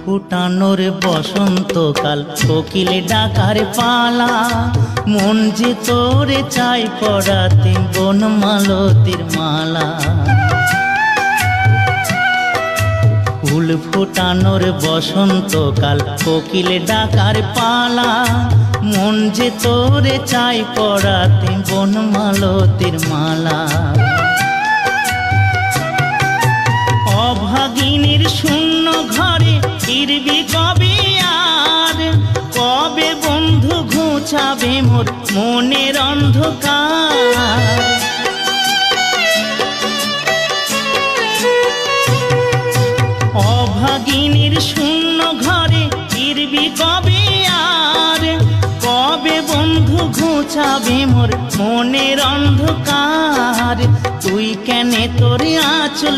ফুটানোর বসন্তকাল, কোকিল ডাকার পালা, মন যে তোরে চাই পড়াতে বনমালতির মালা। ফুল ফুটানোর বসন্তকাল, কোকিল ডাকার পালা, মন যে তোরে চাই পড়াতে বনমালতির মালা। অভাগিনীর শূন্য ঘরে ফিরবি কবে আর, কবে বন্ধু ঘুচাবে মোর মনের অন্ধকার। অভাগিনীর শূন্য ঘরে ফিরবি কবে আর, কবে বন্ধু ঘুচাবে মোর মনের অন্ধকার। তুই কেনে তোর আঁচল